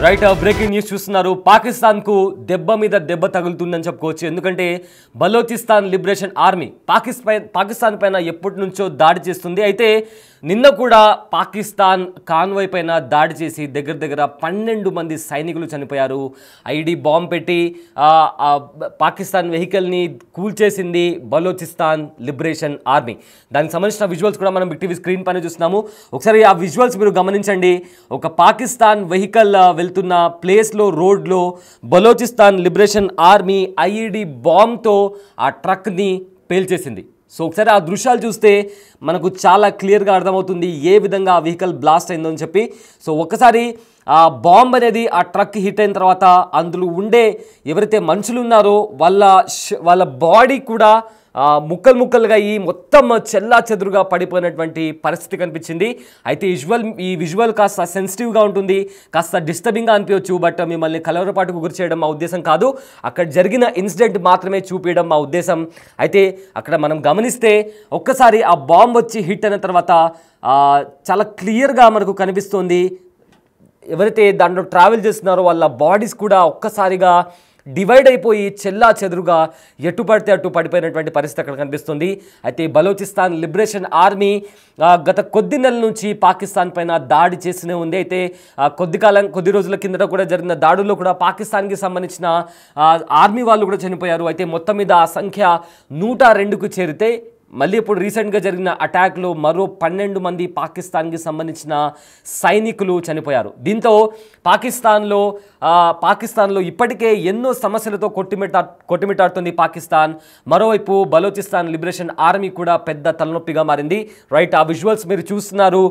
Right breaking news చూస్తున్నారు. పాకిస్తాన్కు దెబ్బ మీద దెబ్బ తగులుతుందని చెప్పుకోవచ్చు. ఎందుకంటే బలోచిస్తాన్ లిబరేషన్ ఆర్మీ పాకిస్తాన్ పైన ఎప్పటి నుంచో దాడి చేస్తుంది. అయితే నిన్న కూడా పాకిస్తాన్ కాన్వాయ్ పైన దాడి చేసి దగ్గర 12 మంది సైనికులు చనిపోయారు. ఐడి బాంబ్ పెట్టి పాకిస్తాన్ వెహికల్ని కూల్చేసింది బలోచిస్తాన్ లిబరేషన్ ఆర్మీ. దానికి సంబంధించిన విజువల్స్ కూడా మనం బిగ్ టీవీ స్క్రీన్ పైన చూస్తున్నాము. ఒకసారి ఆ విజువల్స్ మీరు గమనించండి. ఒక పాకిస్తాన్ వెహికల్ వెళ్తున్న ప్లేస్లో రోడ్లో బలోచిస్తాన్ లిబరేషన్ ఆర్మీ ఐఈడి బాంబ్తో ఆ ట్రక్ని పేల్చేసింది. సో ఒకసారి ఆ దృశ్యాలు చూస్తే మనకు చాలా క్లియర్గా అర్థమవుతుంది ఏ విధంగా ఆ వెహికల్ బ్లాస్ట్ అయిందో అని చెప్పి. సో ఒక్కసారి ఆ బాంబ్ అనేది ఆ ట్రక్ హిట్ అయిన తర్వాత అందులో ఉండే ఎవరైతే మనుషులు ఉన్నారో వాళ్ళ బాడీ కూడా ముక్కలుగా ఈ మొత్తం చెల్లా చెదురుగా పడిపోయినటువంటి పరిస్థితి కనిపించింది. అయితే ఈ విజువల్ కాస్త సెన్సిటివ్గా ఉంటుంది, కాస్త డిస్టర్బింగ్గా అనిపించవచ్చు. బట్ మిమ్మల్ని కలవరపాటుకు గురి చేయడం మా ఉద్దేశం కాదు, అక్కడ జరిగిన ఇన్సిడెంట్ మాత్రమే చూపించడం మా ఉద్దేశం. అయితే అక్కడ మనం గమనిస్తే ఒక్కసారి ఆ బాంబ్ వచ్చి హిట్ అయిన తర్వాత చాలా క్లియర్గా మనకు కనిపిస్తుంది ఎవరైతే దాంట్లో ట్రావెల్ చేస్తున్నారో వాళ్ళ బాడీస్ కూడా ఒక్కసారిగా డివైడ్ అయిపోయి చెల్లా చెదురుగా ఎటు పడితే అటు పడిపోయినటువంటి పరిస్థితి అక్కడ కనిపిస్తుంది. అయితే బలోచిస్తాన్ లిబరేషన్ ఆర్మీ గత కొద్ది నెలల నుంచి పాకిస్తాన్ పైన దాడి చేస్తూనే ఉంది. అయితే కొద్ది రోజుల కిందట కూడా జరిగిన దాడుల్లో కూడా పాకిస్తాన్కి సంబంధించిన ఆర్మీ వాళ్ళు కూడా చనిపోయారు. అయితే మొత్తం మీద ఆ సంఖ్య 102కు చేరితే మళ్ళీ ఇప్పుడు రీసెంట్గా జరిగిన అటాక్లో మరో 12 మంది పాకిస్తాన్కి సంబంధించిన సైనికులు చనిపోయారు. దీంతో పాకిస్తాన్లో ఇప్పటికే ఎన్నో సమస్యలతో కొట్టుమిట్టాడుతుంది పాకిస్తాన్. మరోవైపు బలోచిస్తాన్ లిబరేషన్ ఆర్మీ కూడా పెద్ద తలనొప్పిగా మారింది. రైట్, ఆ విజువల్స్ మీరు చూస్తున్నారు.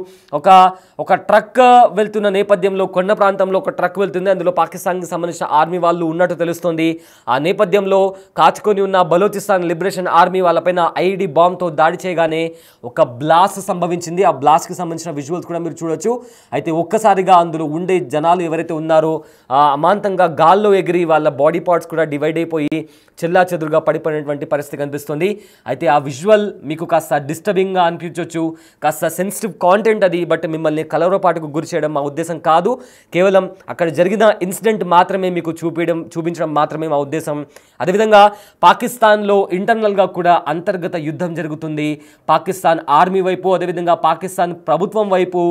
ఒక ట్రక్ వెళ్తున్న నేపథ్యంలో కొండ ప్రాంతంలో ఒక ట్రక్ వెళ్తుంది, అందులో పాకిస్తాన్కి సంబంధించిన ఆర్మీ వాళ్ళు ఉన్నట్టు తెలుస్తుంది. ఆ నేపథ్యంలో కాచుకొని ఉన్న బలోచిస్తాన్ లిబరేషన్ ఆర్మీ వాళ్ళపైన ఐఈడి బాంబ్తో దాడి చేయగానే ఒక బ్లాస్ట్ సంభవించింది. ఆ బ్లాస్ట్కి సంబంధించిన విజువల్స్ కూడా మీరు చూడొచ్చు. అయితే ఒక్కసారిగా అందులో ఉండే జనాలు ఎవరైతే ఉన్నారో అమాంతంగా గాల్లో ఎగిరి వాళ్ళ బాడీ పార్ట్స్ కూడా డివైడ్ అయిపోయి చెల్లా చెదురుగా పడిపోయినటువంటి పరిస్థితి కనిపిస్తుంది. అయితే ఆ విజువల్ మీకు కాస్త డిస్టర్బింగ్గా అనిపించవచ్చు, కాస్త సెన్సిటివ్ కాంటెంట్ అది. బట్ మిమ్మల్ని కలవరపాటుకు గురి చేయడం మా ఉద్దేశం కాదు, కేవలం అక్కడ జరిగిన ఇన్సిడెంట్ మాత్రమే మీకు చూపించడం మాత్రమే మా ఉద్దేశం. అదేవిధంగా పాకిస్తాన్లో ఇంటర్నల్గా కూడా అంతర్గత యుద్ధం జరుగుతుంది. పాకిస్తాన్ ఆర్మీ వైపు అదేవిధంగా పాకిస్తాన్ ప్రభుత్వం వైపు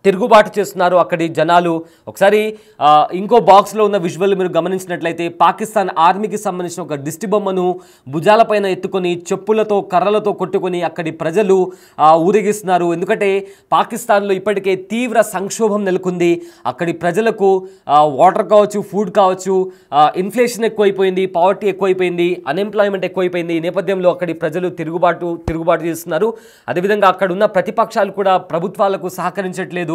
తిరుగుబాటు చేస్తున్నారు అక్కడి జనాలు. ఒకసారి ఇంకో బాక్స్లో ఉన్న విజువల్ మీరు గమనించినట్లయితే పాకిస్తాన్ ఆర్మీకి సంబంధించిన ఒక దిష్టి బొమ్మను భుజాలపైన ఎత్తుకొని చెప్పులతో కర్రలతో కొట్టుకొని అక్కడి ప్రజలు ఊరేగిస్తున్నారు. ఎందుకంటే పాకిస్తాన్లో ఇప్పటికే తీవ్ర సంక్షోభం నెలకొంది. అక్కడి ప్రజలకు వాటర్ కావచ్చు, ఫుడ్ కావచ్చు, ఇన్ఫ్లేషన్ ఎక్కువైపోయింది, పావర్టీ ఎక్కువైపోయింది, అన్ఎంప్లాయ్మెంట్ ఎక్కువైపోయింది. ఈ నేపథ్యంలో అక్కడి ప్రజలు తిరుగుబాటు చేస్తున్నారు. అదేవిధంగా అక్కడ ఉన్న ప్రతిపక్షాలు కూడా ప్రభుత్వాలకు సహకరించట్లేదు.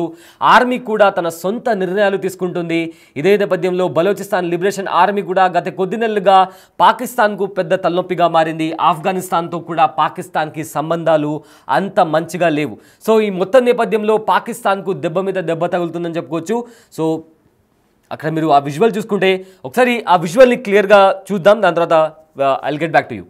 ఆర్మీ కూడా తన సొంత నిర్ణయాలు తీసుకుంటుంది. ఇదే నేపథ్యంలో బలోచిస్తాన్ లిబరేషన్ ఆర్మీ కూడా గత కొద్ది నెలలుగా పాకిస్తాన్కు పెద్ద తలనొప్పిగా మారింది. ఆఫ్ఘనిస్తాన్తో కూడా పాకిస్తాన్కి సంబంధాలు అంత మంచిగా లేవు. సో ఈ మొత్తం నేపథ్యంలో పాకిస్తాన్కు దెబ్బ మీద దెబ్బ తగులుతుందని చెప్పుకోవచ్చు. సో అక్కడ మీరు ఆ విజువల్ చూసుకుంటే ఒకసారి ఆ విజువల్ని క్లియర్గా చూద్దాం, దాని తర్వాత I will get back to you.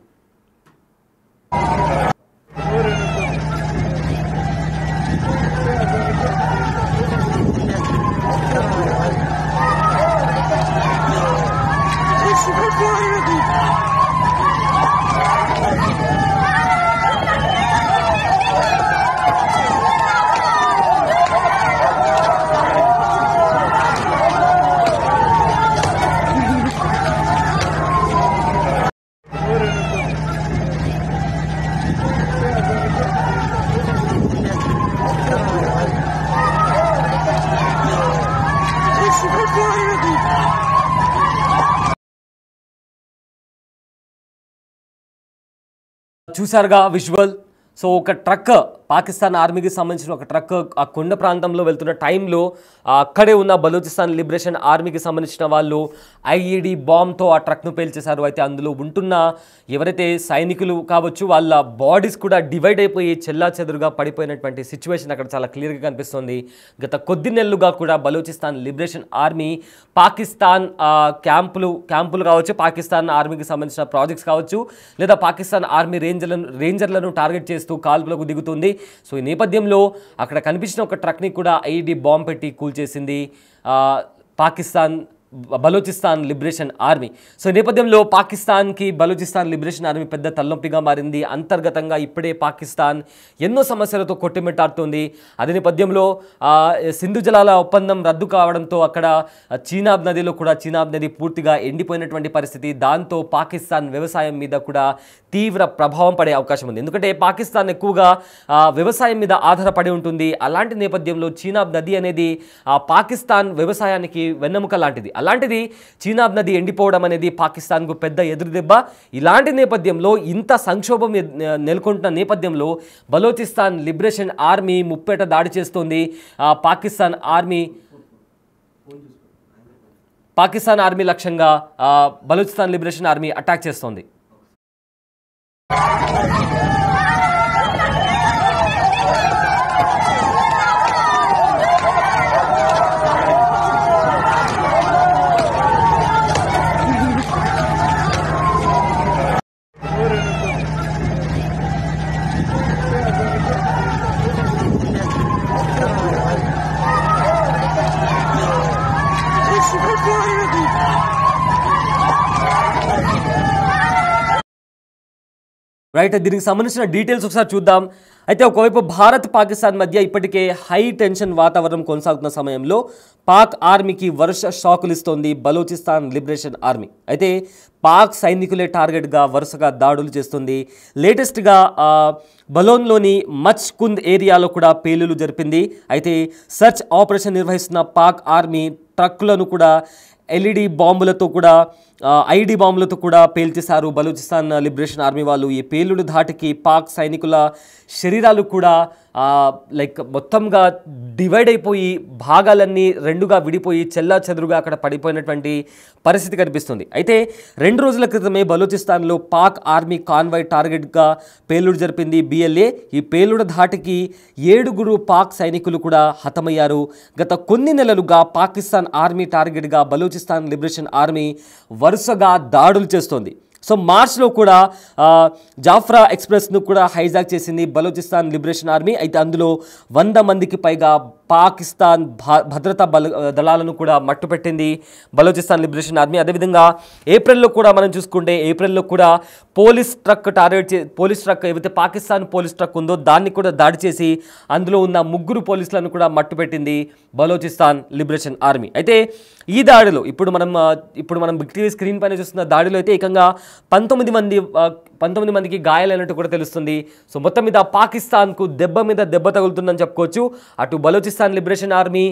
చూసారుగా విజువల్. సో ఒక ట్రక్, పాకిస్తాన్ ఆర్మీకి సంబంధించిన ఒక ట్రక్ ఆ కొండ ప్రాంతంలో వెళ్తున్న టైంలో అక్కడే ఉన్న బలూచిస్తాన్ లిబరేషన్ ఆర్మీకి సంబంధించిన వాళ్ళు ఐఈడి బాంబ్తో ఆ ట్రక్ను పేల్చేశారు. అయితే అందులో ఉంటున్న ఎవరైతే సైనికులు కావచ్చు వాళ్ళ బాడీస్ కూడా డివైడ్ అయిపోయి చెల్లా చెదురుగా పడిపోయినటువంటి సిచ్యువేషన్ అక్కడ చాలా క్లియర్గా కనిపిస్తుంది. గత కొద్ది నెలలుగా కూడా బలూచిస్తాన్ లిబరేషన్ ఆర్మీ పాకిస్తాన్ క్యాంపులు కావచ్చు, పాకిస్తాన్ ఆర్మీకి సంబంధించిన ప్రాజెక్ట్స్ కావచ్చు, లేదా పాకిస్తాన్ ఆర్మీ రేంజర్లను టార్గెట్ చేస్తూ కాల్పులకు దిగుతుంది. సో ఈ నేపథ్యంలో అక్కడ కనిపించిన ఒక ట్రక్ని కూడా ఐఈడీ బాంబ్ పెట్టి కూల్చేసింది Pakistan Balochistan liberation army. So ఈ నేపథ్యంలో పాకిస్తాన్కి బలూచిస్తాన్ లిబరేషన్ ఆర్మీ పెద్ద తలనొప్పిగా మారింది. అంతర్గతంగా ఇప్పుడే పాకిస్తాన్ ఎన్నో సమస్యలతో కొట్టుమిట్టాడుతుంది. అదే నేపథ్యంలో సింధు జలాల ఒప్పందం రద్దు కావడంతో అక్కడ చీనాబ్ నదిలో కూడా చీనాబ్ నది పూర్తిగా ఎండిపోయినటువంటి పరిస్థితి. దాంతో పాకిస్తాన్ వ్యవసాయం మీద కూడా తీవ్ర ప్రభావం పడే అవకాశం ఉంది. ఎందుకంటే పాకిస్తాన్ ఎక్కువగా వ్యవసాయం మీద ఆధారపడి ఉంటుంది. అలాంటి నేపథ్యంలో చీనాబ్ నది అనేది పాకిస్తాన్ వ్యవసాయానికి వెన్నెముక లాంటిది. అలాంటిది చీనాబ్ నది ఎండిపోవడం అనేది పాకిస్తాన్కు పెద్ద ఎదురుదెబ్బ. ఇలాంటి నేపథ్యంలో ఇంత సంక్షోభం నెలకొంటున్న నేపథ్యంలో బలోచిస్తాన్ లిబరేషన్ ఆర్మీ ముప్పేట దాడి చేస్తోంది. పాకిస్తాన్ ఆర్మీ లక్ష్యంగా బలోచిస్తాన్ లిబరేషన్ ఆర్మీ అటాక్ చేస్తోంది. రైట్, దీనికి సంబంధించిన డీటెయిల్స్ ఒకసారి చూద్దాం. అయితే ఒకవైపు భారత్ పాకిస్తాన్ మధ్య ఇప్పటికే హై టెన్షన్ వాతావరణం కొనసాగుతున్న సమయంలో పాక్ ఆర్మీకి వరుస షాకులు ఇస్తోంది బలూచిస్తాన్ లిబరేషన్ ఆర్మీ. అయితే పాక్ సైనికులే టార్గెట్గా వరుసగా దాడులు చేస్తుంది. లేటెస్ట్గా బలోన్లోని మచ్ కుంద్ ఏరియాలో కూడా పేలులు జరిపింది. అయితే సర్చ్ ఆపరేషన్ నిర్వహిస్తున్న పాక్ ఆర్మీ ట్రక్కులను కూడా ఎల్ఈడి బాంబులతో కూడా ఐడి బాంబులతో కూడా పేల్చేశారు బలూచిస్తాన్ లిబరేషన్ ఆర్మీ వాళ్ళు. ఈ పేలుడు ధాటికి పాక్ సైనికుల శరీరాలు కూడా మొత్తంగా డివైడ్ అయిపోయి భాగాలన్నీ రెండుగా విడిపోయి చెల్లా చెదురుగా అక్కడ పడిపోయినటువంటి పరిస్థితి కనిపిస్తుంది. అయితే 2 రోజుల క్రితమే బలూచిస్తాన్లో పాక్ ఆర్మీ కాన్వాయ్ టార్గెట్గా పేలుడు జరిపింది బిఎల్ఏ. ఈ పేలుడు ధాటికి 7 పాక్ సైనికులు కూడా హతమయ్యారు. గత కొన్ని నెలలుగా పాకిస్తాన్ ఆర్మీ టార్గెట్గా బలూచిస్తాన్ లిబరేషన్ ఆర్మీ వరుసగా దాడులు చేస్తోంది. సో మార్చ్లో కూడా జాఫ్రా ఎక్స్ప్రెస్ను కూడా హైజాక్ చేసింది బలూచిస్తాన్ లిబరేషన్ ఆర్మీ. అయితే అందులో 100 మందికి పైగా పాకిస్తాన్ భద్రతా దళాలను కూడా మట్టుపెట్టింది బలూచిస్తాన్ లిబరేషన్ ఆర్మీ. అదేవిధంగా ఏప్రిల్లో కూడా మనం చూసుకుంటే ఏప్రిల్లో కూడా పోలీస్ ట్రక్ ఏవైతే పాకిస్తాన్ పోలీస్ ట్రక్ ఉందో దాన్ని కూడా దాడి చేసి అందులో ఉన్న 3 పోలీసులను కూడా మట్టుపెట్టింది బలూచిస్తాన్ లిబరేషన్ ఆర్మీ. అయితే ఈ దాడిలో ఇప్పుడు మనం బిగ్ టీవీ స్క్రీన్ పైన చూస్తున్న దాడిలో అయితే ఏకంగా 19 మందికి గాయాలైనట్టు కూడా తెలుస్తుంది. సో మొత్తం మీద పాకిస్తాన్కు దెబ్బ మీద దెబ్బ తగులుతుందని చెప్పుకోవచ్చు. అటు బలూచిస్తాన్ లిబరేషన్ ఆర్మీ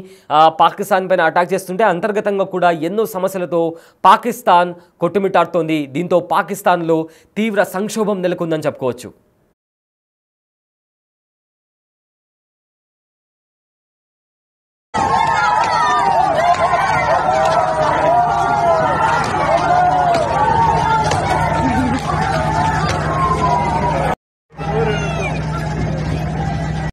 పాకిస్తాన్ పైన అటాక్ చేస్తుంటే అంతర్గతంగా కూడా ఎన్నో సమస్యలతో పాకిస్తాన్ కొట్టుమిట్టాడుతోంది. దీంతో పాకిస్తాన్లో తీవ్ర సంక్షోభం నెలకొందని చెప్పుకోవచ్చు.